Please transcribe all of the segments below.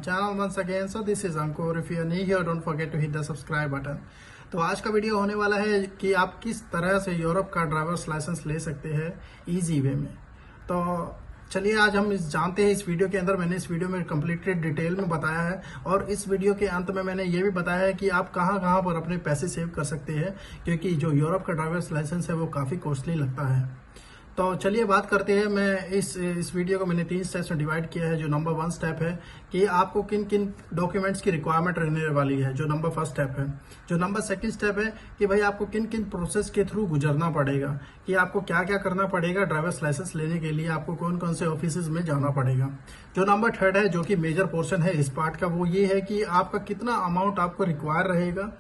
channel once again. So this is Ankur. If you are new here, don't forget to hit the subscribe button. तो आज का video होने वाला है कि आप किस तरह से यूरोप का ड्राइवर्स लाइसेंस ले सकते हैं इजी वे में। तो चलिए आज हम जानते हैं इस वीडियो के अंदर। मैंने इस वीडियो में कंप्लीटेड डिटेल में बताया है और इस वीडियो के अंत में मैंने ये भी बताया है कि आप कहां कहां पर अपने पैसे सेव कर सकते हैं, क्योंकि जो यूरोप का ड्राइवर्स लाइसेंस है वो काफ़ी कॉस्टली लगता है। तो चलिए बात करते हैं। मैं इस वीडियो को मैंने 3 स्टेप्स में डिवाइड किया है। जो नंबर 1 स्टेप है कि आपको किन किन डॉक्यूमेंट्स की रिक्वायरमेंट रहने वाली है, जो नंबर 1 स्टेप है। जो नंबर 2 स्टेप है कि भाई आपको किन किन प्रोसेस के थ्रू गुजरना पड़ेगा, कि आपको क्या क्या करना पड़ेगा ड्राइवर्स लाइसेंस लेने के लिए, आपको कौन कौन से ऑफिस में जाना पड़ेगा। जो नंबर 3 है, जो कि मेजर पोर्शन है इस पार्ट का, वो ये है कि आपका कितना अमाउंट आपको रिक्वायर रहेगा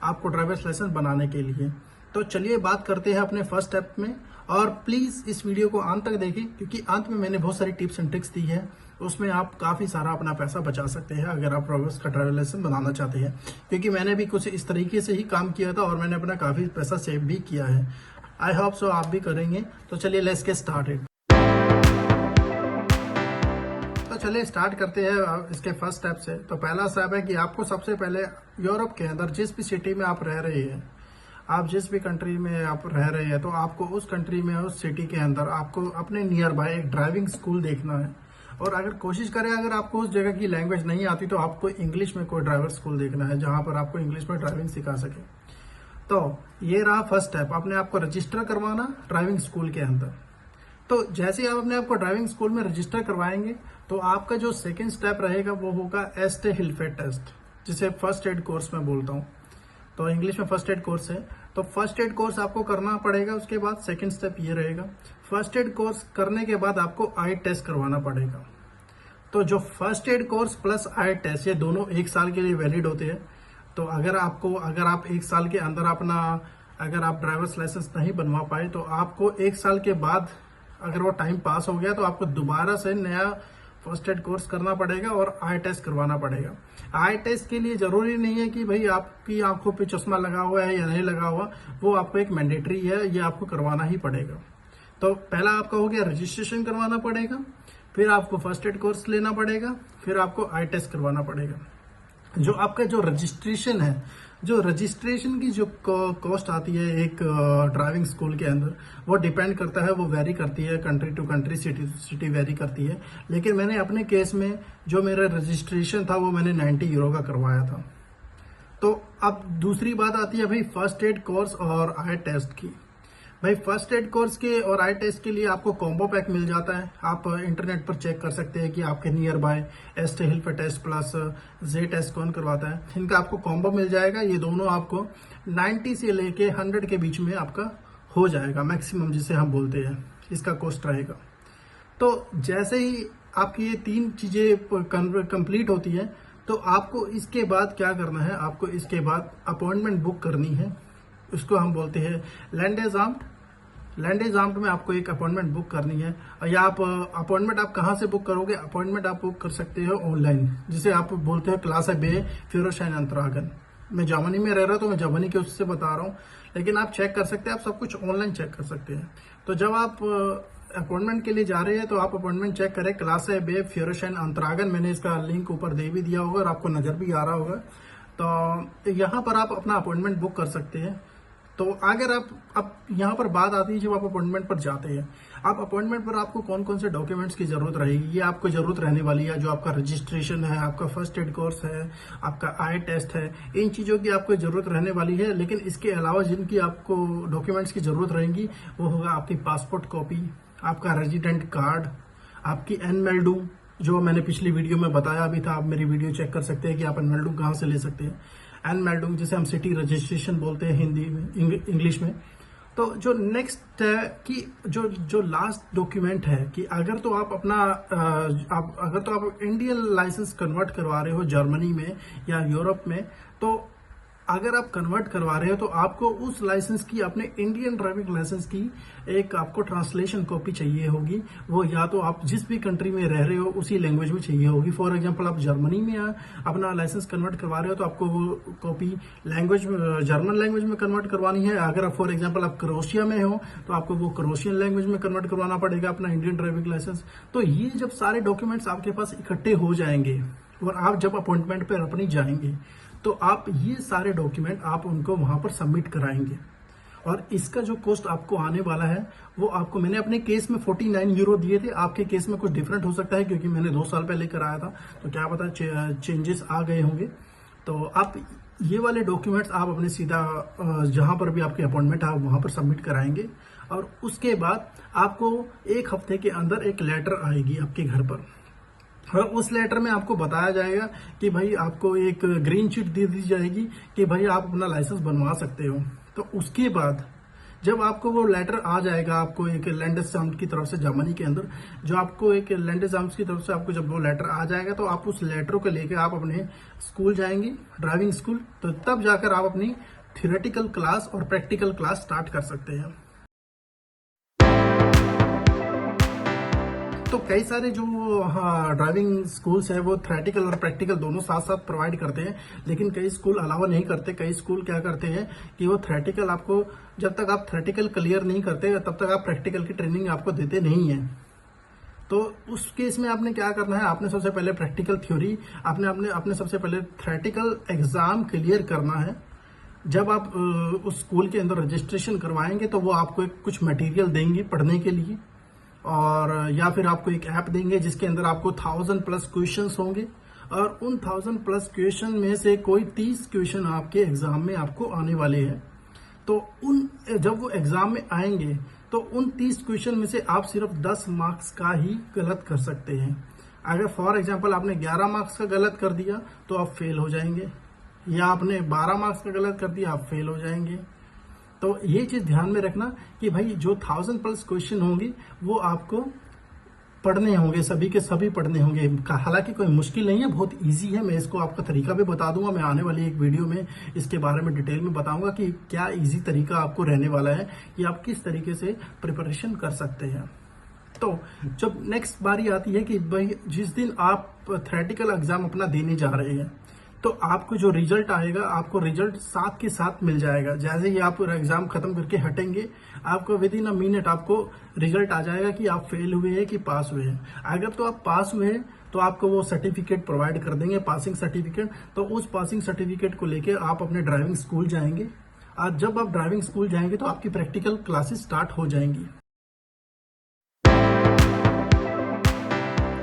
आपको ड्राइवर्स लाइसेंस बनाने के लिए। तो चलिए बात करते हैं अपने फर्स्ट स्टेप में, और प्लीज इस वीडियो को अंत तक देखें, क्योंकि अंत में मैंने बहुत सारी टिप्स एंड ट्रिक्स दी है। उसमें आप काफी सारा अपना पैसा बचा सकते हैं अगर आप ड्राइवर्स का ड्राइवर लाइसेंस बनाना चाहते हैं, क्योंकि मैंने भी कुछ इस तरीके से ही काम किया था और मैंने अपना काफी पैसा सेव भी किया है। आई होप सो आप भी करेंगे। तो चलिए लेट्स गेट स्टार्टेड। तो चलिए स्टार्ट करते हैं इसके फर्स्ट स्टेप से। तो पहला स्टेप है कि आपको सबसे पहले यूरोप के अंदर जिस भी सिटी में आप रह रहे हैं, आप जिस भी कंट्री में आप रह रहे हैं, तो आपको उस कंट्री में उस सिटी के अंदर आपको अपने नियर बाय एक ड्राइविंग स्कूल देखना है। और अगर कोशिश करें, अगर आपको उस जगह की लैंग्वेज नहीं आती तो आपको इंग्लिश में कोई ड्राइवर स्कूल देखना है जहां पर आपको इंग्लिश में ड्राइविंग सिखा सके। तो ये रहा फर्स्ट स्टेप, अपने आप को रजिस्टर करवाना ड्राइविंग स्कूल के अंदर। तो जैसे ही आप अपने आप को ड्राइविंग स्कूल में रजिस्टर करवाएंगे तो आपका जो सेकेंड स्टेप रहेगा वो होगा एस्टे हिल्फेट टेस्ट, जिसे फर्स्ट एड कोर्स में बोलता हूँ। तो इंग्लिश में फर्स्ट एड कोर्स है। तो फर्स्ट एड कोर्स आपको करना पड़ेगा। उसके बाद सेकंड स्टेप ये रहेगा, फर्स्ट एड कोर्स करने के बाद आपको आई टेस्ट करवाना पड़ेगा। तो जो फर्स्ट एड कोर्स प्लस आई टेस्ट, ये दोनों 1 साल के लिए वैलिड होते हैं। तो अगर आप 1 साल के अंदर अगर आप ड्राइवर्स लाइसेंस नहीं बनवा पाए तो आपको 1 साल के बाद, अगर वो टाइम पास हो गया, तो आपको दोबारा से नया फर्स्ट एड कोर्स करना पड़ेगा और आई टेस्ट करवाना पड़ेगा। आई टेस्ट के लिए जरूरी नहीं है कि भाई आपकी आंखों पे चश्मा लगा हुआ है या नहीं लगा हुआ, वो आपको एक मैंडेटरी है, ये आपको करवाना ही पड़ेगा। तो पहला आपका हो गया रजिस्ट्रेशन करवाना पड़ेगा, फिर आपको फर्स्ट एड कोर्स लेना पड़ेगा, फिर आपको आई टेस्ट करवाना पड़ेगा। जो आपका जो रजिस्ट्रेशन है, जो रजिस्ट्रेशन की जो कॉस्ट आती है एक ड्राइविंग स्कूल के अंदर, वो डिपेंड करता है, वो वेरी करती है country to country, city to city vary करती है। लेकिन मैंने अपने केस में जो मेरा रजिस्ट्रेशन था वो मैंने 90 यूरो का करवाया था। तो अब दूसरी बात आती है भाई फर्स्ट एड कोर्स और आई टेस्ट की। भाई फर्स्ट एड कोर्स के और आई टेस्ट के लिए आपको कॉम्बो पैक मिल जाता है। आप इंटरनेट पर चेक कर सकते हैं कि आपके नियर बाय एस्टे हिल्फेट टेस्ट प्लस जे टेस्ट कौन करवाता है। इनका आपको कॉम्बो मिल जाएगा। ये दोनों आपको 90 से लेके 100 के बीच में आपका हो जाएगा, मैक्सिमम जिसे हम बोलते हैं, इसका कॉस्ट रहेगा। तो जैसे ही आपकी ये 3 चीजें कंप्लीट होती है तो आपको इसके बाद क्या करना है, आपको इसके बाद अपॉइंटमेंट बुक करनी है। उसको हम बोलते हैं लैंडेजाम्ट। लैंडेजाम्ट में आपको एक अपॉइंटमेंट बुक करनी है। या आप अपॉइंटमेंट आप कहाँ से बुक करोगे? अपॉइंटमेंट आप बुक कर सकते हो ऑनलाइन, जिसे आप बोलते हैं क्लास बे फ्यूरोशाइन अंतरागन। मैं जर्मनी में रह रहा हूँ तो मैं जर्मनी के उससे बता रहा हूँ, लेकिन आप चेक कर सकते हैं, आप सब कुछ ऑनलाइन चेक कर सकते हैं। तो जब आप अपॉइंटमेंट के लिए जा रहे हैं तो आप अपॉइंटमेंट चेक करें, क्लास बे फ्यूरोशाइन अंतरागन। मैंने इसका लिंक ऊपर दे भी दिया होगा और आपको नजर भी आ रहा होगा। तो यहाँ पर आप अपना अपॉइंटमेंट बुक कर सकते हैं। तो अगर अब यहाँ पर बात आती है जब आप अपॉइंटमेंट पर जाते हैं, आप अपॉइंटमेंट पर आपको कौन कौन से डॉक्यूमेंट्स की जरूरत रहेगी, ये आपको जरूरत रहने वाली है। जो आपका रजिस्ट्रेशन है, आपका फर्स्ट एड कोर्स है, आपका आई टेस्ट है, इन चीजों की आपको जरूरत रहने वाली है। लेकिन इसके अलावा जिनकी आपको डॉक्यूमेंट्स की जरूरत रहेंगी वो होगा आपकी पासपोर्ट कॉपी, आपका रेजिडेंट कार्ड, आपकी एनमेल्डू, जो मैंने पिछली वीडियो में बताया भी था। आप मेरी वीडियो चेक कर सकते हैं कि आप एनमेल्डू कहाँ से ले सकते हैं। एनमेल्डू जिसे हम सिटी रजिस्ट्रेशन बोलते हैं हिंदी में, इंग्लिश में। तो जो नेक्स्ट है कि जो लास्ट डॉक्यूमेंट है कि अगर तो आप इंडियन लाइसेंस कन्वर्ट करवा रहे हो जर्मनी में या यूरोप में, तो अगर आप कन्वर्ट करवा रहे हो तो आपको उस लाइसेंस की, अपने इंडियन ड्राइविंग लाइसेंस की एक आपको ट्रांसलेशन कॉपी चाहिए होगी। वो या तो आप जिस भी कंट्री में रह रहे हो उसी लैंग्वेज में चाहिए होगी। फॉर एग्जांपल आप जर्मनी में अपना लाइसेंस कन्वर्ट करवा रहे हो तो आपको वो कॉपी जर्मन लैंग्वेज में कन्वर्ट करवानी है। अगर फॉर एग्जाम्पल आप क्रोएशिया में हो तो आपको वो क्रोएशियन लैंग्वेज में कन्वर्ट करवाना पड़ेगा अपना इंडियन ड्राइविंग लाइसेंस। तो ये जब सारे डॉक्यूमेंट्स आपके पास इकट्ठे हो जाएंगे, और आप जब अपॉइंटमेंट पर अपनी जाएंगे तो आप ये सारे डॉक्यूमेंट आप उनको वहां पर सबमिट कराएंगे। और इसका जो कॉस्ट आपको आने वाला है वो आपको, मैंने अपने केस में 49 यूरो दिए थे, आपके केस में कुछ डिफरेंट हो सकता है क्योंकि मैंने 2 साल पहले कराया था, तो क्या पता चेंजेस आ गए होंगे। तो आप ये वाले डॉक्यूमेंट्स आप अपने सीधा जहां पर भी आपकी अपॉइंटमेंट है आप वहां पर सबमिट कराएंगे। और उसके बाद आपको 1 हफ्ते के अंदर एक लेटर आएगी आपके घर पर, और उस लेटर में आपको बताया जाएगा कि भाई आपको एक ग्रीन शीट दे दी जाएगी कि भाई आप अपना लाइसेंस बनवा सकते हो। तो उसके बाद जब आपको वो लेटर आ जाएगा, आपको एक लैंडेसाम्ट की तरफ से जर्मनी के अंदर जो आपको एक लैंडेसाम्ट की तरफ से आपको जब वो लेटर आ जाएगा तो आप उस लेटर को लेकर आप अपने स्कूल जाएंगे, ड्राइविंग स्कूल, तो तब जाकर आप अपनी थियोरेटिकल क्लास और प्रैक्टिकल क्लास स्टार्ट कर सकते हैं। तो कई सारे जो ड्राइविंग स्कूल्स है वो थ्योरेटिकल और प्रैक्टिकल दोनों साथ साथ प्रोवाइड करते हैं, लेकिन कई स्कूल अलावा नहीं करते। कई स्कूल क्या करते हैं कि वो थ्योरेटिकल आपको, जब तक आप थ्योरेटिकल क्लियर नहीं करते तब तक आप प्रैक्टिकल की ट्रेनिंग आपको देते नहीं है। तो उस केस में आपने क्या करना है, आपने सबसे पहले प्रैक्टिकल थ्योरी, आपने सबसे पहले थ्योरेटिकल एग्जाम क्लियर करना है। जब आप उस स्कूल के अंदर रजिस्ट्रेशन करवाएंगे तो वो आपको कुछ मटेरियल देंगे पढ़ने के लिए, और या फिर आपको एक ऐप देंगे जिसके अंदर आपको 1000+ क्वेश्चंस होंगे, और उन 1000+ क्वेश्चन में से कोई 30 क्वेश्चन आपके एग्जाम में आपको आने वाले हैं। तो जब वो एग्जाम में आएंगे तो उन 30 क्वेश्चन में से आप सिर्फ 10 मार्क्स का ही गलत कर सकते हैं। अगर फॉर एग्जाम्पल आपने 11 मार्क्स का गलत कर दिया तो आप फेल हो जाएंगे, या आपने 12 मार्क्स का गलत कर दिया आप फेल हो जाएंगे। तो ये चीज ध्यान में रखना कि भाई जो 1000+ क्वेश्चन होंगे वो आपको पढ़ने होंगे, सभी के सभी पढ़ने होंगे। हालांकि कोई मुश्किल नहीं है, बहुत इजी है। मैं इसको आपका तरीका भी बता दूंगा, मैं आने वाली एक वीडियो में इसके बारे में डिटेल में बताऊंगा कि क्या इजी तरीका आपको रहने वाला है कि आप किस तरीके से प्रिपरेशन कर सकते हैं। तो जब नेक्स्ट बारी आती है कि भाई जिस दिन आप थ्योरेटिकल एग्जाम अपना देने जा रहे हैं तो आपको जो रिजल्ट आएगा, आपको रिजल्ट साथ के साथ मिल जाएगा। जैसे ही आप एग्जाम खत्म करके हटेंगे आपको विद इन अ मिनट आपको रिजल्ट आ जाएगा कि आप फेल हुए हैं कि पास हुए हैं। अगर तो आप पास हुए हैं तो आपको वो सर्टिफिकेट प्रोवाइड कर देंगे, पासिंग सर्टिफिकेट। तो उस पासिंग सर्टिफिकेट को लेके आप अपने ड्राइविंग स्कूल जाएंगे, और जब आप ड्राइविंग स्कूल जाएंगे तो आपकी प्रैक्टिकल क्लासेस स्टार्ट हो जाएंगी।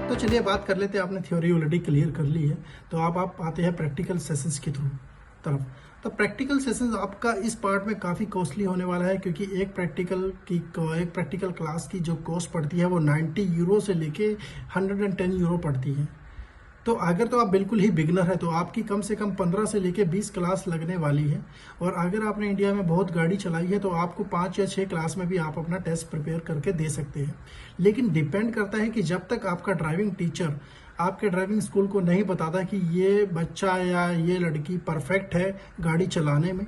तो चलिए बात कर लेते हैं, आपने थ्योरी ऑलरेडी क्लियर कर ली है तो अब आप आते हैं प्रैक्टिकल सेशंस की तरफ। तो प्रैक्टिकल सेशंस आपका इस पार्ट में काफ़ी कॉस्टली होने वाला है, क्योंकि एक प्रैक्टिकल क्लास की जो कॉस्ट पड़ती है वो 90 यूरो से लेके 110 यूरो पड़ती है। तो अगर तो आप बिल्कुल ही बिगनर है तो आपकी कम से कम 15 से लेके 20 क्लास लगने वाली है। और अगर आपने इंडिया में बहुत गाड़ी चलाई है तो आपको 5 या 6 क्लास में भी आप अपना टेस्ट प्रिपेयर करके दे सकते हैं। लेकिन डिपेंड करता है कि जब तक आपका ड्राइविंग टीचर आपके ड्राइविंग स्कूल को नहीं बताता कि ये बच्चा या ये लड़की परफेक्ट है गाड़ी चलाने में,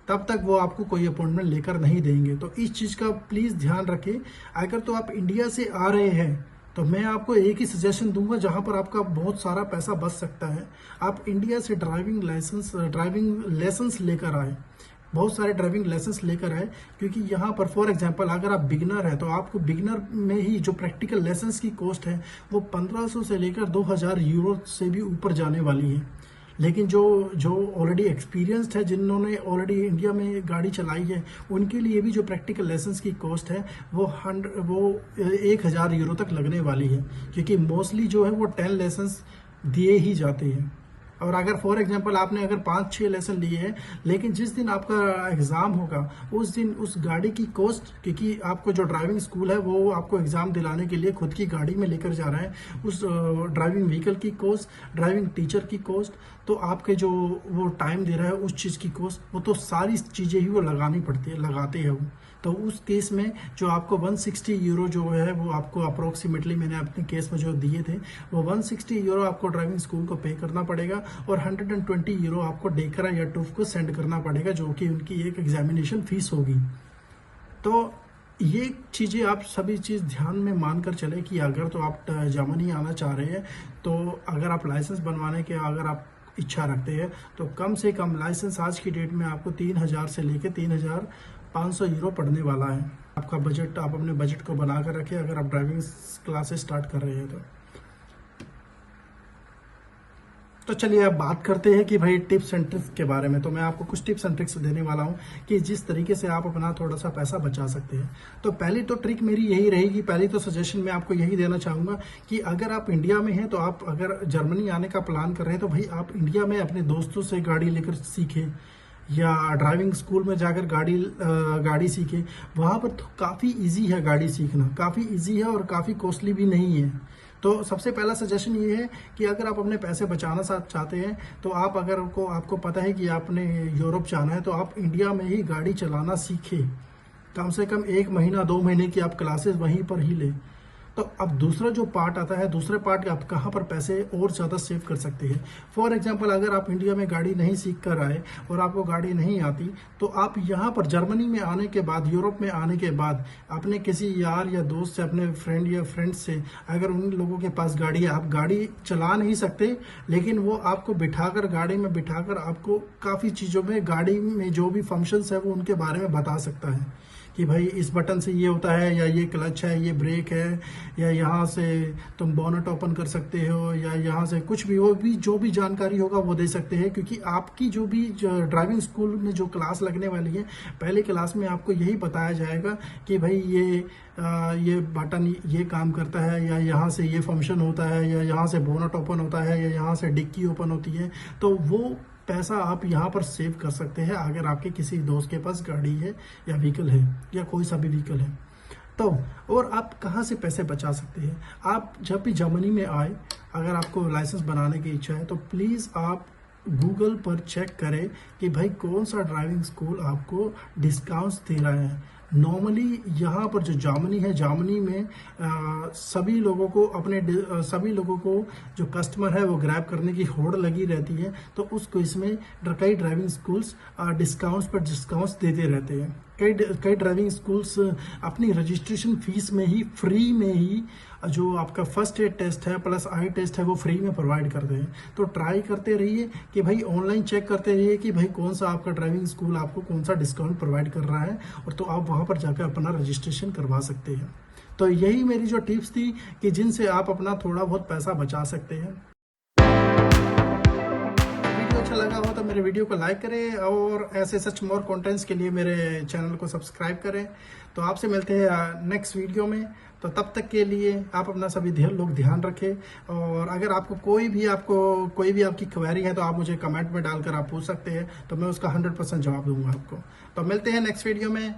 तब तक वो आपको कोई अपॉइंटमेंट लेकर नहीं देंगे। तो इस चीज़ का प्लीज़ ध्यान रखें। अगर तो आप इंडिया से आ रहे हैं तो मैं आपको एक ही सजेशन दूंगा जहां पर आपका बहुत सारा पैसा बच सकता है। आप इंडिया से ड्राइविंग लाइसेंस लेकर आए, बहुत सारे ड्राइविंग लाइसेंस लेकर आए, क्योंकि यहाँ पर फॉर एग्जांपल अगर आप बिगनर है तो आपको बिगनर में ही जो प्रैक्टिकल लाइसेंस की कॉस्ट है वो 1500 से लेकर 2000 यूरो से भी ऊपर जाने वाली है। लेकिन जो ऑलरेडी एक्सपीरियंस्ड है, जिन्होंने ऑलरेडी इंडिया में गाड़ी चलाई है, उनके लिए भी जो प्रैक्टिकल लाइसेंस की कॉस्ट है वो 1000 यूरो तक लगने वाली है, क्योंकि मोस्टली जो है वो 10 लाइसेंस दिए ही जाते हैं। और अगर फॉर एग्जांपल आपने अगर 5-6 लेसन लिए हैं, लेकिन जिस दिन आपका एग्जाम होगा उस दिन उस गाड़ी की कॉस्ट, क्योंकि आपको जो ड्राइविंग स्कूल है वो आपको एग्जाम दिलाने के लिए खुद की गाड़ी में लेकर जा रहा है, उस ड्राइविंग व्हीकल की कॉस्ट, ड्राइविंग टीचर की कॉस्ट, तो आपके जो वो टाइम दे रहा है उस चीज़ की कॉस्ट, वो तो सारी चीज़ें ही वो लगानी पड़ती है, लगाते हैं वो। तो उस केस में जो आपको 160 यूरो जो है वो आपको अप्रोक्सीमेटली मैंने अपने केस में जो दिए थे वो 160 यूरो आपको ड्राइविंग स्कूल को पे करना पड़ेगा, और 120 यूरो आपको डेकरा या टूफ को सेंड करना पड़ेगा, जो कि उनकी एक एग्जामिनेशन फीस होगी। तो ये चीज़ें आप सभी चीज़ ध्यान में मान कर चले कि अगर तो आप जर्मनी आना चाह रहे हैं तो अगर आप लाइसेंस बनवाने के अगर आप इच्छा रखते हैं तो कम से कम लाइसेंस आज की डेट में आपको 3000 से लेकर 3500 यूरो पड़ने वाला है। आपका बजट, आप अपने बजट को बना कर रखें अगर आप ड्राइविंग क्लासेस स्टार्ट कर रहे हैं तो। तो चलिए अब बात करते हैं कि भाई टिप्स एंड ट्रिक्स के बारे में। तो मैं आपको कुछ टिप्स एंड ट्रिक्स देने वाला हूं कि जिस तरीके से आप अपना थोड़ा सा पैसा बचा सकते हैं। तो पहली तो ट्रिक मेरी यही रहेगी, पहली तो सजेशन मैं आपको यही देना चाहूंगा कि अगर आप इंडिया में हैं तो आप अगर जर्मनी आने का प्लान कर रहे हैं तो भाई आप इंडिया में अपने दोस्तों से गाड़ी लेकर सीखें या ड्राइविंग स्कूल में जाकर गाड़ी सीखें। वहाँ पर तो काफ़ी इजी है गाड़ी सीखना, काफ़ी इजी है और काफ़ी कॉस्टली भी नहीं है। तो सबसे पहला सजेशन ये है कि अगर आप अपने पैसे बचाना चाहते हैं तो आप अगर आपको पता है कि आपने यूरोप जाना है तो आप इंडिया में ही गाड़ी चलाना सीखें। कम से कम 1 महीना 2 महीने की आप क्लासेस वहीं पर ही लें। तो अब दूसरा जो पार्ट आता है, दूसरे पार्ट आप कहाँ पर पैसे और ज़्यादा सेव कर सकते हैं। फॉर एग्जांपल अगर आप इंडिया में गाड़ी नहीं सीख कर आए और आपको गाड़ी नहीं आती तो आप यहाँ पर जर्मनी में आने के बाद, यूरोप में आने के बाद अपने किसी यार या दोस्त से, अपने फ्रेंड या फ्रेंड से, अगर उन लोगों के पास गाड़ी है, आप गाड़ी चला नहीं सकते लेकिन वो आपको बिठाकर, गाड़ी में बिठाकर आपको काफ़ी चीज़ों में, गाड़ी में जो भी फंक्शंस है वो उनके बारे में बता सकता है कि भाई इस बटन से ये होता है, या ये क्लच है, ये ब्रेक है, या यहाँ से तुम बोनट ओपन कर सकते हो, या यहाँ से कुछ भी हो, भी जो भी जानकारी होगा वो दे सकते हैं। क्योंकि आपकी जो भी ड्राइविंग स्कूल में जो क्लास लगने वाली है, पहले क्लास में आपको यही बताया जाएगा कि भाई ये बटन ये काम करता है, या यहाँ से ये फंक्शन होता है, या यहाँ से बोनट ओपन होता है, या यहाँ से डिक्की ओपन होती है। तो वो पैसा आप यहाँ पर सेव कर सकते हैं अगर आपके किसी दोस्त के पास गाड़ी है या व्हीकल है या कोई सा भी व्हीकल है तो। और आप कहाँ से पैसे बचा सकते हैं, आप जब भी जर्मनी में आए, अगर आपको लाइसेंस बनाने की इच्छा है तो प्लीज़ आप गूगल पर चेक करें कि भाई कौन सा ड्राइविंग स्कूल आपको डिस्काउंट्स दे रहा है। नॉर्मली यहाँ पर जो जर्मनी है, जर्मनी में सभी लोगों को जो कस्टमर है वो ग्रैब करने की होड़ लगी रहती है। तो उसको इसमें कई ड्राइविंग स्कूल्स डिस्काउंट्स पर डिस्काउंट्स देते रहते हैं। कई ड्राइविंग स्कूल्स अपनी रजिस्ट्रेशन फीस में ही, फ्री में ही, जो आपका फर्स्ट एड टेस्ट है प्लस आई टेस्ट है वो फ्री में प्रोवाइड करते हैं। तो ट्राई करते रहिए कि भाई ऑनलाइन चेक करते रहिए कि भाई कौन सा आपका ड्राइविंग स्कूल आपको कौन सा डिस्काउंट प्रोवाइड कर रहा है, और तो आप वहाँ पर जाकर अपना रजिस्ट्रेशन करवा सकते हैं। तो यही मेरी जो टिप्स थी कि जिनसे आप अपना थोड़ा बहुत पैसा बचा सकते हैं। अच्छा लगा हो तो मेरे वीडियो को लाइक करें और ऐसे सच मोर कंटेंट्स के लिए मेरे चैनल को सब्सक्राइब करें। तो आपसे मिलते हैं नेक्स्ट वीडियो में। तो तब तक के लिए आप अपना सभी लोग ध्यान रखें। और अगर आपको कोई भी आपकी क्वेरी है तो आप मुझे कमेंट में डालकर आप पूछ सकते हैं, तो मैं उसका 100% जवाब दूंगा आपको। तो मिलते हैं नेक्स्ट वीडियो में।